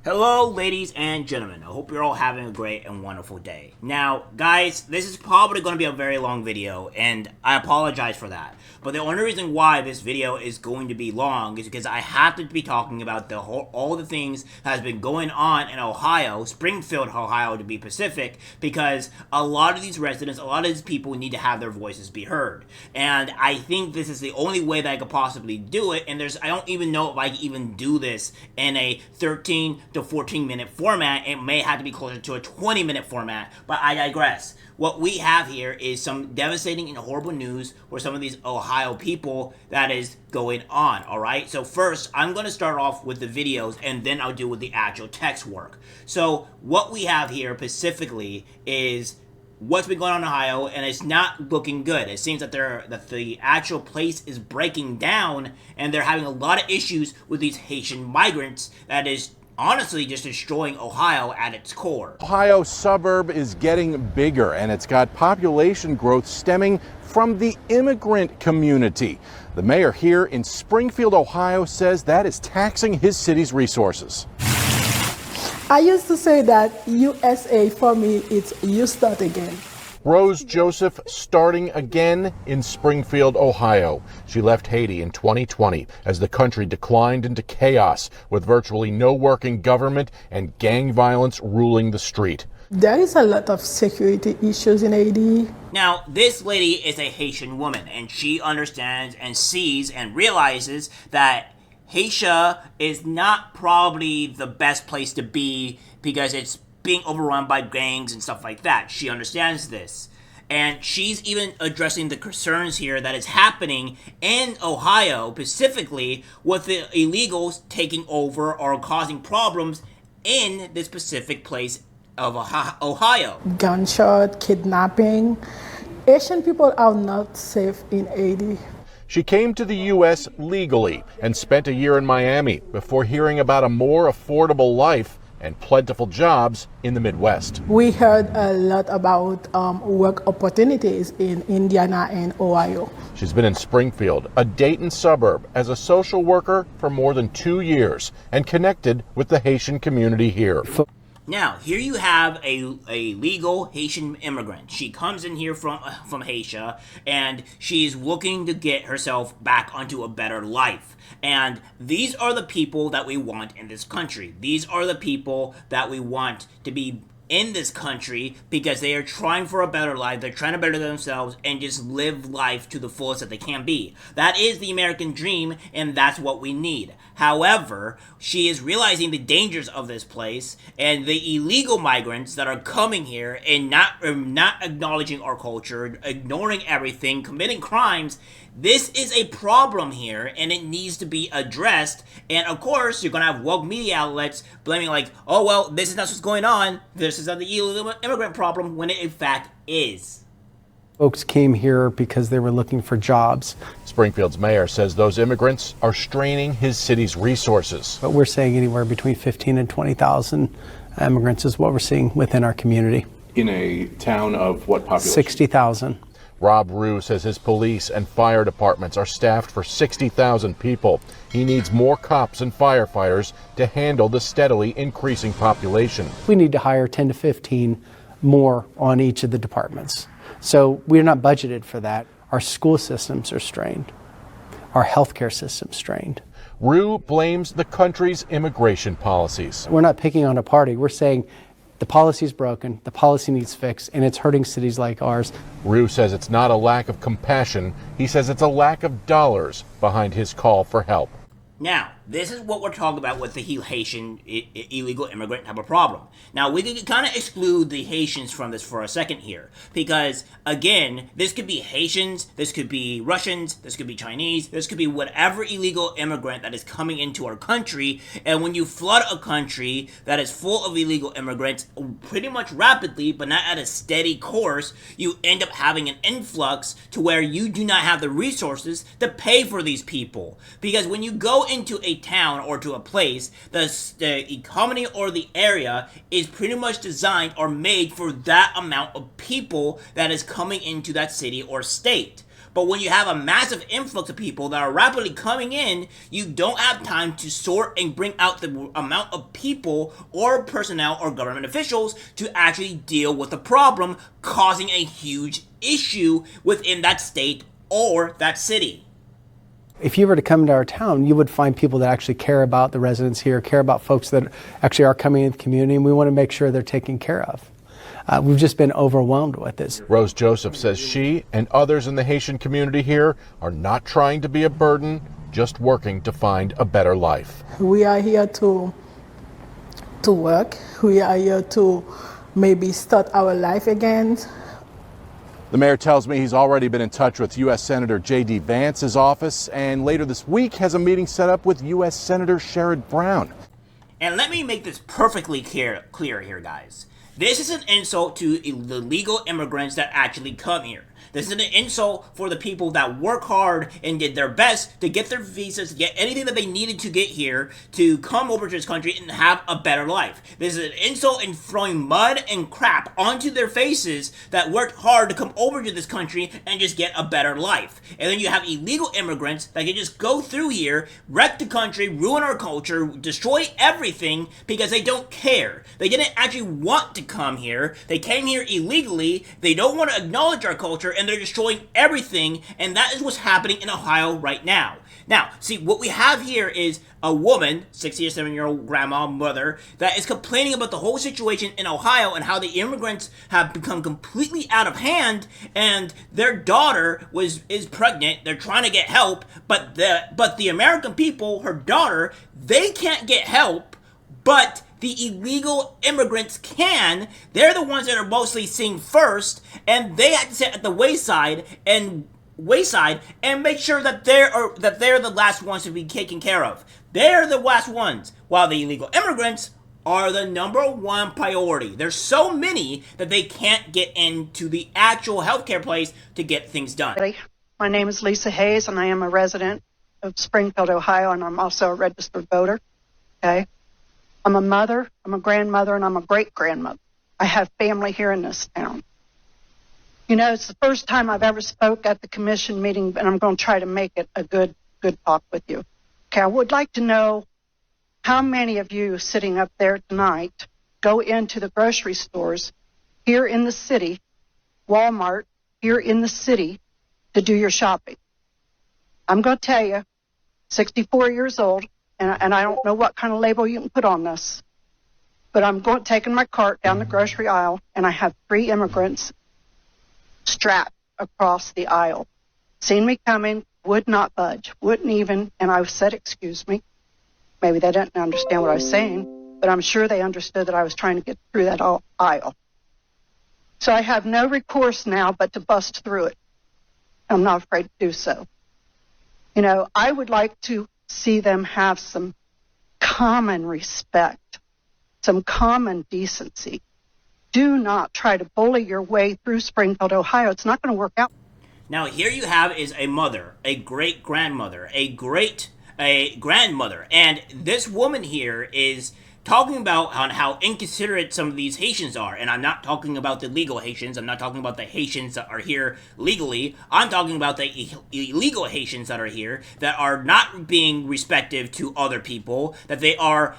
Hello, ladies and gentlemen. I hope you're all having a great and wonderful day. Now, guys, this is probably going to be a very long video, and I apologize for that. But the only reason why this video is going to be long is because I have to be talking about all the things that has been going on in Ohio, Springfield, Ohio, to be specific, because a lot of these residents, a lot of these people need to have their voices be heard. And I think this is the only way that I could possibly do it, and I don't even know if I can even do this in a 13 to 14 minute format. It may have to be closer to a 20-minute format, but I digress. What we have here is some devastating and horrible news for some of these Ohio people that is going on, alright? So first, I'm going to start off with the videos, and then I'll deal with the actual text work. So what we have here specifically is what's been going on in Ohio, and it's not looking good. It seems that the actual place is breaking down, and they're having a lot of issues with these Haitian migrants that is honestly just destroying Ohio at its core. Ohio suburb is getting bigger, and it's got population growth stemming from the immigrant community. The mayor here in Springfield, Ohio, says that is taxing his city's resources. I used to say that USA for me, it's you start again. Rose Joseph starting again in Springfield, Ohio. She left Haiti in 2020 as the country declined into chaos with virtually no working government and gang violence ruling the street. There is a lot of security issues in Haiti. Now, this lady is a Haitian woman, and she understands and sees and realizes that Haiti is not probably the best place to be because it's being overrun by gangs and stuff like that. She understands this. And she's even addressing the concerns here that is happening in Ohio, specifically with the illegals taking over or causing problems in this specific place of Ohio. Gunshot, kidnapping. Asian people are not safe in Haiti. She came to the U.S. legally and spent a year in Miami before hearing about a more affordable life and plentiful jobs in the Midwest. We heard a lot about work opportunities in Indiana and Ohio. She's been in Springfield, a Dayton suburb, as a social worker for more than 2 years and connected with the Haitian community here. Now, here you have a legal Haitian immigrant. She comes in here from Haiti, and she's looking to get herself back onto a better life. And these are the people that we want in this country. These are the people that we want to be in this country because they are trying for a better life. They're trying to better themselves and just live life to the fullest that they can be. That is the American dream, and that's what we need. However, she is realizing the dangers of this place and the illegal migrants that are coming here and not acknowledging our culture, ignoring everything, committing crimes. This is a problem here, and it needs to be addressed. And of course, you're going to have woke media outlets blaming like, oh, well, this is not what's going on. This is not the illegal immigrant problem, when it in fact is. Folks came here because they were looking for jobs. Springfield's mayor says those immigrants are straining his city's resources. But we're saying anywhere between 15 and 20,000 immigrants is what we're seeing within our community. In a town of what population? 60,000. Rob Rue says his police and fire departments are staffed for 60,000 people. He needs more cops and firefighters to handle the steadily increasing population. We need to hire 10 to 15 more on each of the departments. So we're not budgeted for that. Our school systems are strained. Our healthcare system's strained. Rue blames the country's immigration policies. We're not picking on a party. We're saying the policy's broken, the policy needs fixed, and it's hurting cities like ours. Rue says it's not a lack of compassion. He says it's a lack of dollars behind his call for help. Now, this is what we're talking about with the Haitian illegal immigrant type of problem. Now, we can kind of exclude the Haitians from this for a second here, because, again, this could be Haitians, this could be Russians, this could be Chinese, this could be whatever illegal immigrant that is coming into our country, and when you flood a country that is full of illegal immigrants pretty much rapidly, but not at a steady course, you end up having an influx to where you do not have the resources to pay for these people. Because when you go into a town or to a place, the economy or the area is pretty much designed or made for that amount of people that is coming into that city or state. But when you have a massive influx of people that are rapidly coming in, you don't have time to sort and bring out the amount of people or personnel or government officials to actually deal with the problem, causing a huge issue within that state or that city. If you were to come into our town, you would find people that actually care about the residents here, care about folks that actually are coming into the community, and we want to make sure they're taken care of. We've just been overwhelmed with this. Rose Joseph says she and others in the Haitian community here are not trying to be a burden, just working to find a better life. We are here to work. We are here to maybe start our life again. The mayor tells me he's already been in touch with U.S. Senator J.D. Vance's office, and later this week has a meeting set up with U.S. Senator Sherrod Brown. And let me make this perfectly clear here, guys. This is an insult to the legal immigrants that actually come here. This is an insult for the people that work hard and did their best to get their visas, to get anything that they needed to get here, to come over to this country and have a better life. This is an insult in throwing mud and crap onto their faces that worked hard to come over to this country and just get a better life. And then you have illegal immigrants that can just go through here, wreck the country, ruin our culture, destroy everything because they don't care. They didn't actually want to come here. They came here illegally. They don't want to acknowledge our culture, and they're destroying everything, and that is what's happening in Ohio right now. Now, see, what we have here is a woman, 67-year-old grandma, mother, that is complaining about the whole situation in Ohio and how the immigrants have become completely out of hand, and their daughter is pregnant. They're trying to get help, but the American people, her daughter, they can't get help, but the illegal immigrants can. They're the ones that are mostly seen first, and they have to sit at the wayside and make sure that they're the last ones to be taken care of. They're the last ones, while the illegal immigrants are the number one priority. There's so many that they can't get into the actual healthcare place to get things done. My name is Lisa Hayes, and I am a resident of Springfield, Ohio, and I'm also a registered voter. Okay. I'm a mother, I'm a grandmother, and I'm a great-grandmother. I have family here in this town. You know, it's the first time I've ever spoke at the commission meeting, and I'm going to try to make it a good talk with you. Okay, I would like to know how many of you sitting up there tonight go into the grocery stores here in the city, Walmart, here in the city, to do your shopping. I'm going to tell you, 64 years old, and I don't know what kind of label you can put on this, but I'm taking my cart down the grocery aisle, and I have 3 immigrants strapped across the aisle. Seen me coming, would not budge, wouldn't even, and I said, excuse me. Maybe they didn't understand what I was saying, but I'm sure they understood that I was trying to get through that aisle. So I have no recourse now but to bust through it. I'm not afraid to do so. You know, I would like to see them have some common respect, some common decency. Do not try to bully your way through Springfield, Ohio. It's not going to work out. Now, here you have is a mother, a great-grandmother, a grandmother, and this woman here is talking about on how inconsiderate some of these Haitians are. And I'm not talking about the legal Haitians. I'm not talking about the Haitians that are here legally. I'm talking about the illegal Haitians that are here that are not being respectful to other people, that they're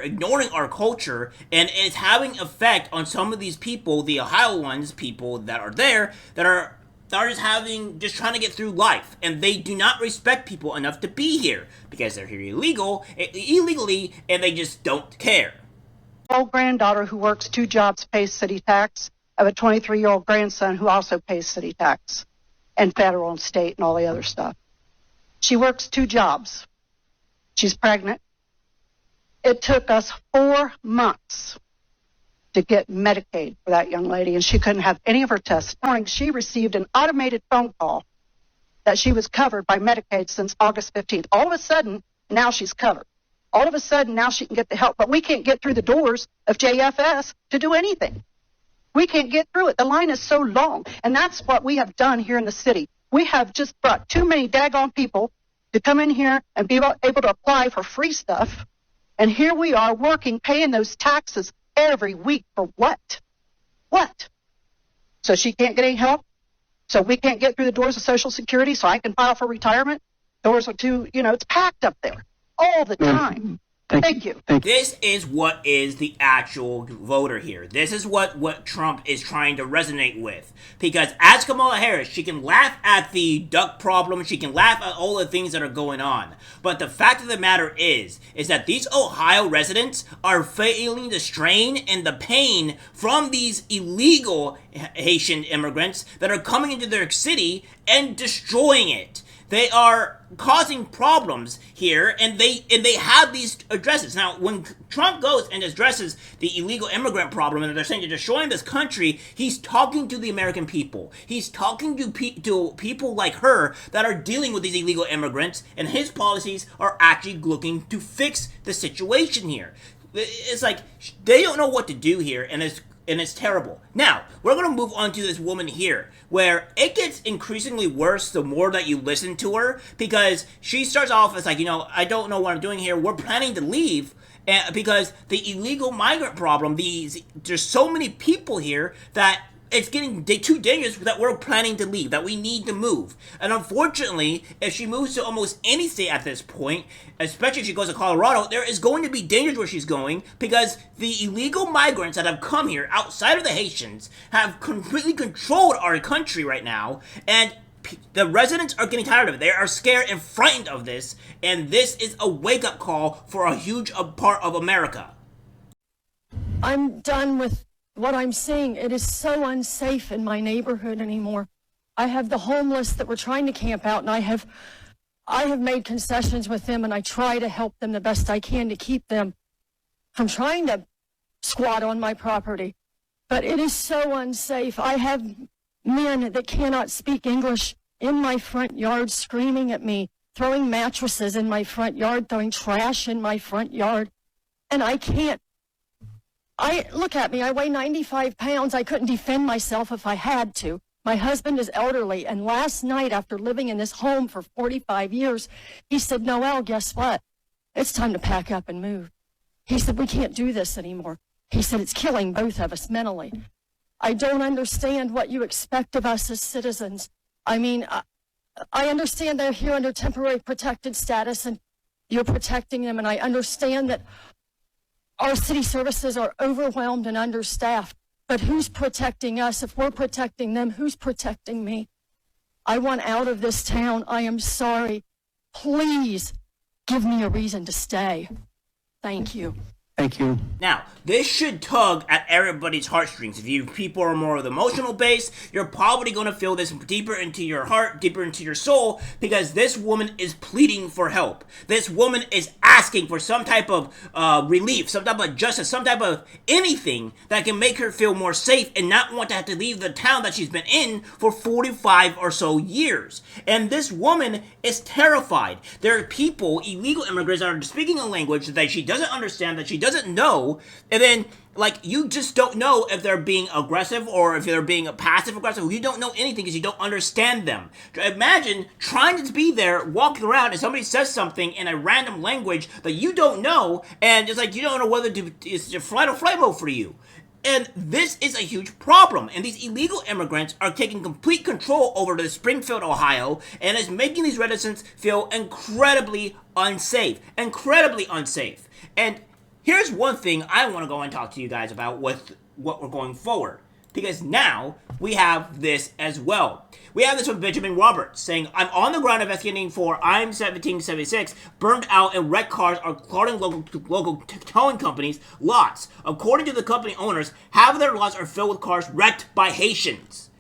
ignoring our culture, and it's having effect on some of these people, the Ohio ones, people that are there, that are just trying to get through life, and they do not respect people enough to be here because they're here illegally, and they just don't care. Old granddaughter who works 2 jobs pays city tax. I have a 23-year-old grandson who also pays city tax and federal and state and all the other stuff. She works 2 jobs. She's pregnant. It took us 4 months to get Medicaid for that young lady, and she couldn't have any of her tests. This morning, she received an automated phone call that she was covered by Medicaid since August 15th. All of a sudden, now she's covered. All of a sudden, now she can get the help, but we can't get through the doors of JFS to do anything. We can't get through it. The line is so long, and that's what we have done here in the city. We have just brought too many daggone people to come in here and be able to apply for free stuff, and here we are working, paying those taxes every week for what? What? So she can't get any help? So we can't get through the doors of Social Security so I can file for retirement. Doors are too, it's packed up there all the time. Thank you. This is what is the actual voter here. This is what Trump is trying to resonate with. Because as Kamala Harris, she can laugh at the duck problem, she can laugh at all the things that are going on. But the fact of the matter is that these Ohio residents are feeling the strain and the pain from these illegal Haitian immigrants that are coming into their city and destroying it. They are causing problems here, and they have these addresses. Now, when Trump goes and addresses the illegal immigrant problem, and they're saying they're destroying this country, he's talking to the American people. He's talking to people like her that are dealing with these illegal immigrants, and his policies are actually looking to fix the situation here. It's like they don't know what to do here, and it's terrible. Now, we're going to move on to this woman here, where it gets increasingly worse the more that you listen to her, because she starts off as like, I don't know what I'm doing here. We're planning to leave because the illegal migrant problem, there's so many people here that it's getting too dangerous that we're planning to leave, that we need to move. And unfortunately, if she moves to almost any state at this point, especially if she goes to Colorado, there is going to be dangers where she's going, because the illegal migrants that have come here outside of the Haitians have completely controlled our country right now, and the residents are getting tired of it. They are scared and frightened of this, and this is a wake-up call for a huge part of America. I'm done with what I'm seeing. It is so unsafe in my neighborhood anymore. I have the homeless that were trying to camp out, and I have made concessions with them, and I try to help them the best I can to keep them from trying to squat on my property. But it is so unsafe. I have men that cannot speak English in my front yard screaming at me, throwing mattresses in my front yard, throwing trash in my front yard, and I can't. Look at me, I weigh 95 pounds. I couldn't defend myself if I had to. My husband is elderly, and last night, after living in this home for 45 years, he said, Noelle, guess what? It's time to pack up and move. He said, we can't do this anymore. He said, it's killing both of us mentally. I don't understand what you expect of us as citizens. I mean, I understand they're here under temporary protected status, and you're protecting them, and I understand that our city services are overwhelmed and understaffed, but who's protecting us? If we're protecting them, who's protecting me? I want out of this town. I am sorry. Please give me a reason to stay. Thank you. Thank you. Now, this should tug at everybody's heartstrings. If you people are more of the emotional base, you're probably going to feel this deeper into your heart, deeper into your soul, because this woman is pleading for help. This woman is asking for some type of relief, some type of justice, some type of anything that can make her feel more safe and not want to have to leave the town that she's been in for 45 or so years. And this woman is terrified. There are people, illegal immigrants, that are speaking a language that she doesn't understand, that she doesn't know, and then you just don't know if they're being aggressive or if they're being passive aggressive. You don't know anything because you don't understand them. Imagine trying to be there, walking around, and somebody says something in a random language that you don't know, and it's like you don't know whether it's flight or flight mode for you. And this is a huge problem, and these illegal immigrants are taking complete control over the Springfield, Ohio, and is making these residents feel incredibly unsafe. And here's one thing I want to go and talk to you guys about with what we're going forward, because now we have this as well. We have this from Benjamin Roberts saying, I'm on the ground investigating for I-1776 burned out and wrecked cars are clogging local towing companies' lots. According to the company owners, half of their lots are filled with cars wrecked by Haitians.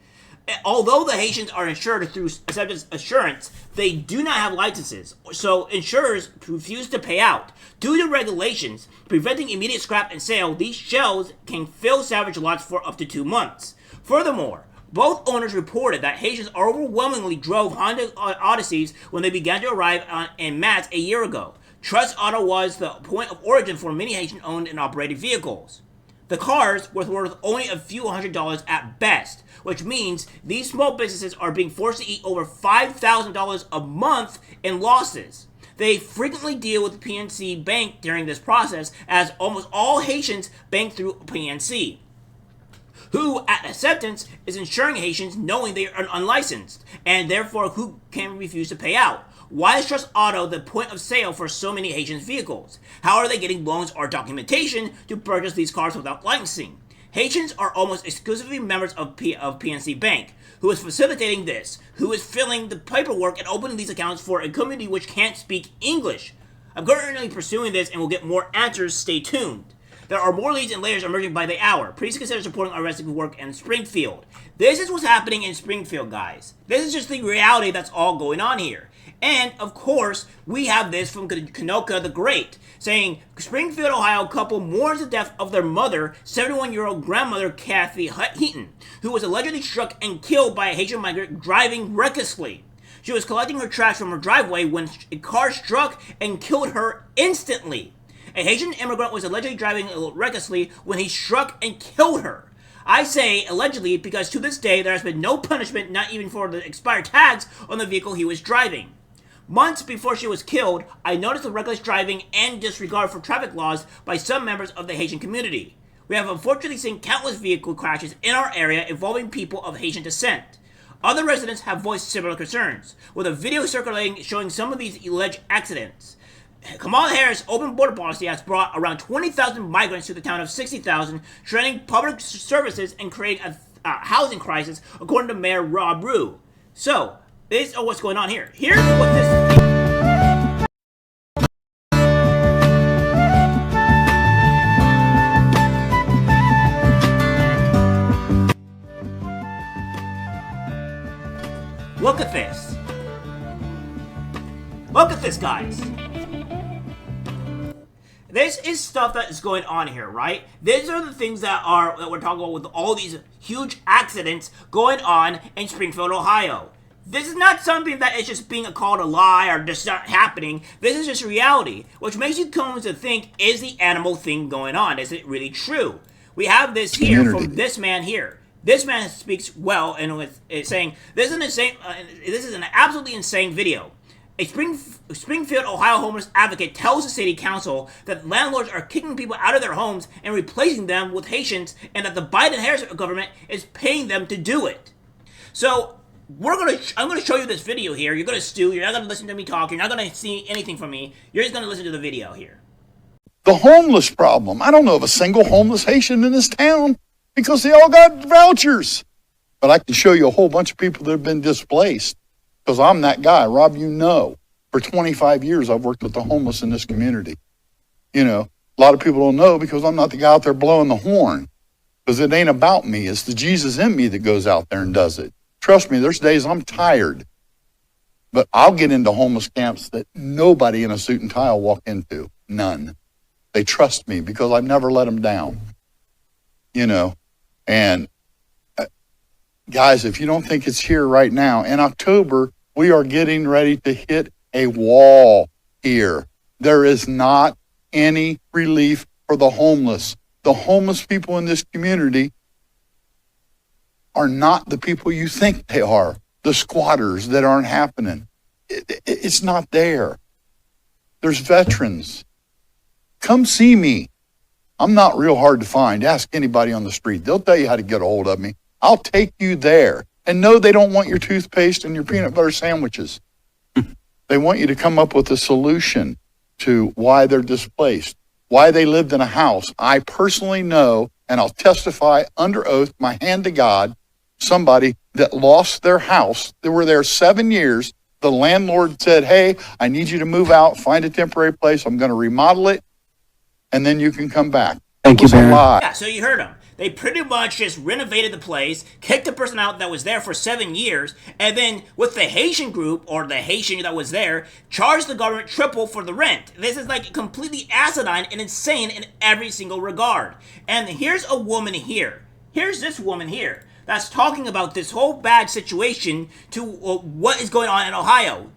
Although the Haitians are insured through Acceptance Assurance, they do not have licenses, so insurers refuse to pay out. Due to regulations preventing immediate scrap and sale, these shells can fill salvage lots for up to 2 months. Furthermore, both owners reported that Haitians overwhelmingly drove Honda Odysseys when they began to arrive en masse a year ago. Trust Auto was the point of origin for many Haitian-owned and operated vehicles. The cars were worth only a few $100s at best, which means these small businesses are being forced to eat over $5,000 a month in losses. They frequently deal with PNC Bank during this process, as almost all Haitians bank through PNC. who, at acceptance, is insuring Haitians knowing they are unlicensed, and therefore who can refuse to pay out. Why is Trust Auto the point of sale for so many Haitian vehicles? How are they getting loans or documentation to purchase these cars without licensing? Haitians are almost exclusively members of PNC Bank. Who is facilitating this? Who is filling the paperwork and opening these accounts for a community which can't speak English? I'm currently pursuing this and will get more answers. Stay tuned. There are more leads and layers emerging by the hour. Please consider supporting our rescue work in Springfield. This is what's happening in Springfield, guys. This is just the reality that's all going on here. And, of course, we have this from Kanoka the Great, saying, Springfield, Ohio couple mourns the death of their mother, 71-year-old grandmother Kathy Heaton, who was allegedly struck and killed by a Haitian migrant driving recklessly. She was collecting her trash from her driveway when a car struck and killed her instantly. A Haitian immigrant was allegedly driving recklessly when he struck and killed her. I say allegedly because to this day there has been no punishment, not even for the expired tags on the vehicle he was driving. Months before she was killed, I noticed the reckless driving and disregard for traffic laws by some members of the Haitian community. We have unfortunately seen countless vehicle crashes in our area involving people of Haitian descent. Other residents have voiced similar concerns, with a video circulating showing some of these alleged accidents. Kamala Harris' open border policy has brought around 20,000 migrants to the town of 60,000, shredding public services and creating a housing crisis, according to Mayor Rob Rue. So, this is what's going on here. Here's what this... Look at this. Look at this, guys. This is stuff that is going on here, right? These are the things that we're talking about with all these huge accidents going on in Springfield, Ohio. This is not something that is just being called a lie or just not happening. This is just reality, which makes you come to think, is the animal thing going on? Is it really true? We have this here from this man here. This man speaks well and is saying, this is an absolutely insane video. A Springfield, Ohio homeless advocate tells the city council that landlords are kicking people out of their homes and replacing them with Haitians, and that the Biden-Harris government is paying them to do it. So I'm gonna show you this video here. You're gonna stew. You're not gonna listen to me talk. You're not gonna see anything from me. You're just gonna listen to the video here. The homeless problem. I don't know of a single homeless Haitian in this town because they all got vouchers. But I can show you a whole bunch of people that have been displaced. Because I'm that guy, Rob, you know. For 25 years, I've worked with the homeless in this community. You know, a lot of people don't know because I'm not the guy out there blowing the horn. Because it ain't about me. It's the Jesus in me that goes out there and does it. Trust me, there's days I'm tired. But I'll get into homeless camps that nobody in a suit and tie will walk into. None. They trust me because I've never let them down. You know, and guys, if you don't think it's here right now, in October, we are getting ready to hit a wall here. There is not any relief for the homeless. The homeless people in this community are not the people you think they are. The squatters that aren't happening. It's not there. There's veterans. Come see me. I'm not real hard to find. Ask anybody on the street. They'll tell you how to get a hold of me. I'll take you there. And no, they don't want your toothpaste and your peanut butter sandwiches. They want you to come up with a solution to why they're displaced, why they lived in a house. I personally know, and I'll testify under oath, my hand to God, somebody that lost their house. They were there 7 years. The landlord said, hey, I need you to move out, find a temporary place. I'm going to remodel it, and then you can come back. Thank you, Baron. Yeah, so you heard him. They pretty much just renovated the place, kicked the person out that was there for 7 years, and then with the Haitian group, or the Haitian that was there, charged the government triple for the rent. This is like completely asinine and insane in every single regard. And here's a woman here. Here's this woman here that's talking about this whole bad situation to what is going on in Ohio.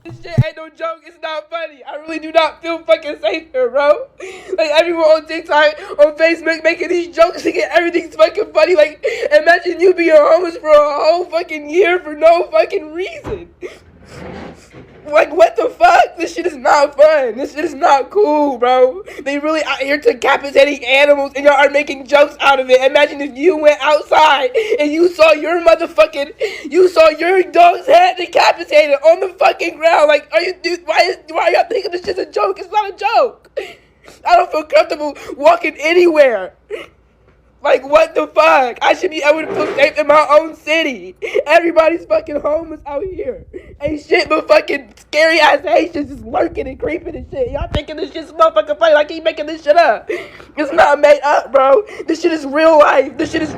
This shit ain't no joke. It's not funny. I really do not feel fucking safe here, bro. Like, everyone on TikTok, on Facebook, making these jokes to get everything's fucking funny. Like, imagine you being homeless for a whole fucking year for no fucking reason. Like, what the fuck? This shit is not fun. This shit is not cool, bro. They really out here decapitating animals and y'all are making jokes out of it. Imagine if you went outside and you saw your dog's head decapitated on the fucking ground. Like, why are y'all thinking this shit's a joke? It's not a joke. I don't feel comfortable walking anywhere. Like, what the fuck? I should be able to feel safe in my own city. Everybody's fucking homeless out here. Ain't shit but fucking scary ass Haitians just lurking and creeping and shit. Y'all thinking this shit's motherfucking funny like he making this shit up. It's not made up, bro. This shit is real life. This shit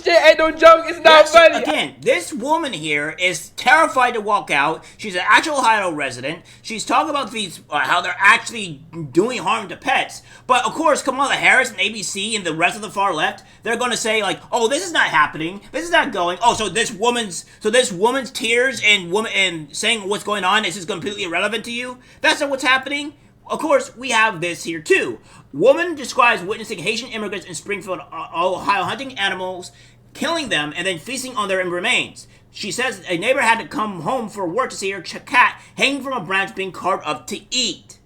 ain't no joke. It's not funny. Again, this woman here is terrified to walk out. She's an actual Ohio resident. She's talking about these, how they're actually doing harm to pets. But of course, Kamala Harris and ABC and the rest of the far left, they're going to say like, oh, this is not happening. This is not going. Oh, so this woman's tears and saying what's going on is just completely irrelevant to you. That's not what's happening. Of course, we have this here too. Woman describes witnessing Haitian immigrants in Springfield, Ohio, hunting animals, killing them, and then feasting on their remains. She says a neighbor had to come home for work to see her cat hanging from a branch being carved up to eat.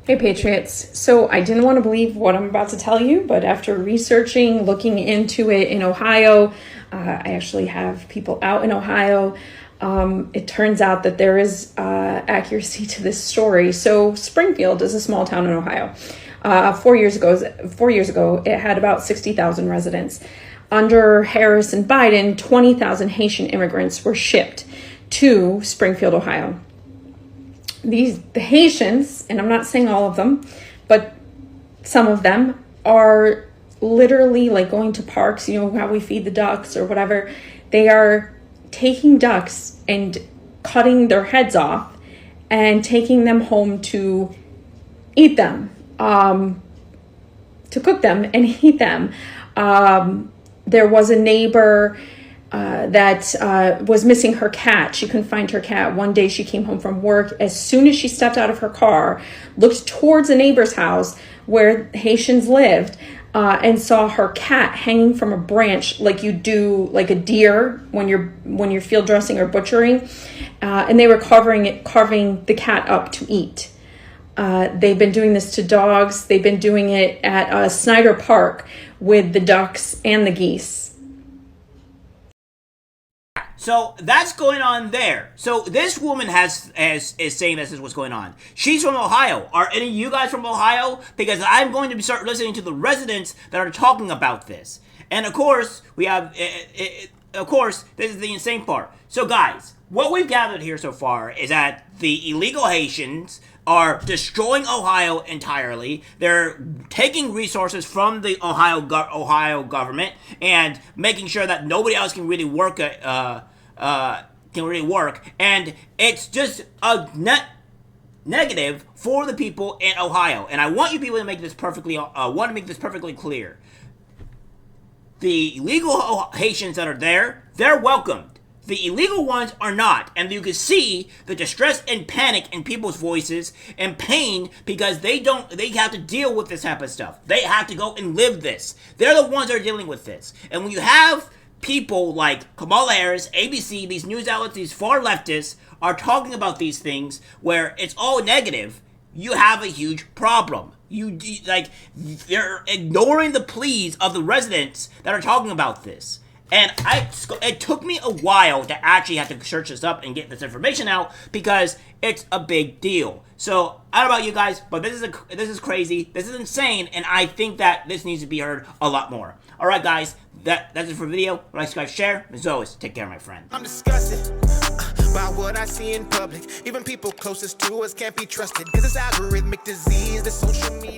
Hey Patriots, so I didn't want to believe what I'm about to tell you, but after researching, looking into it in Ohio, I actually have people out in Ohio. It turns out that there is accuracy to this story. So Springfield is a small town in Ohio. 4 years ago, it had about 60,000 residents. Under Harris and Biden, 20,000 Haitian immigrants were shipped to Springfield, Ohio. The Haitians, and I'm not saying all of them, but some of them are literally like going to parks, you know, how we feed the ducks or whatever. They are taking ducks and cutting their heads off and taking them home to eat them, to cook them and eat them. There was a neighbor that was missing her cat. She couldn't find her cat. One day she came home from work. As soon as she stepped out of her car, looked towards a neighbor's house where Haitians lived, and saw her cat hanging from a branch like you do like a deer when you're field dressing or butchering, and they were carving the cat up to eat. They've been doing this to dogs. They've been doing it at Snyder Park with the ducks and the geese. So that's going on there. So this woman is saying this is what's going on. She's from Ohio. Are any of you guys from Ohio? Because I'm going to start listening to the residents that are talking about this. And of course, we have, of course, this is the insane part. So guys, what we've gathered here so far is that the illegal Haitians are destroying Ohio entirely. They're taking resources from the Ohio government and making sure that nobody else can really work and it's just a negative for the people in Ohio. And I want you people to make this perfectly clear. The illegal Haitians that are there, they're welcomed. The illegal ones are not, and you can see the distress and panic in people's voices and pain because they have to deal with this type of stuff. They have to go and live this. They're the ones that are dealing with this. And when you have people like Kamala Harris, ABC, these news outlets, these far leftists are talking about these things where it's all negative, you have a huge problem. They're ignoring the pleas of the residents that are talking about this. And it took me a while to actually have to search this up and get this information out because it's a big deal. So I don't know about you guys, but this is crazy. This is insane, and I think that this needs to be heard a lot more. All right, guys, that's it for the video. Like, subscribe, share. As always, take care, my friend. I'm disgusted by what I see in public. Even people closest to us can't be trusted because it's algorithmic disease, the social media.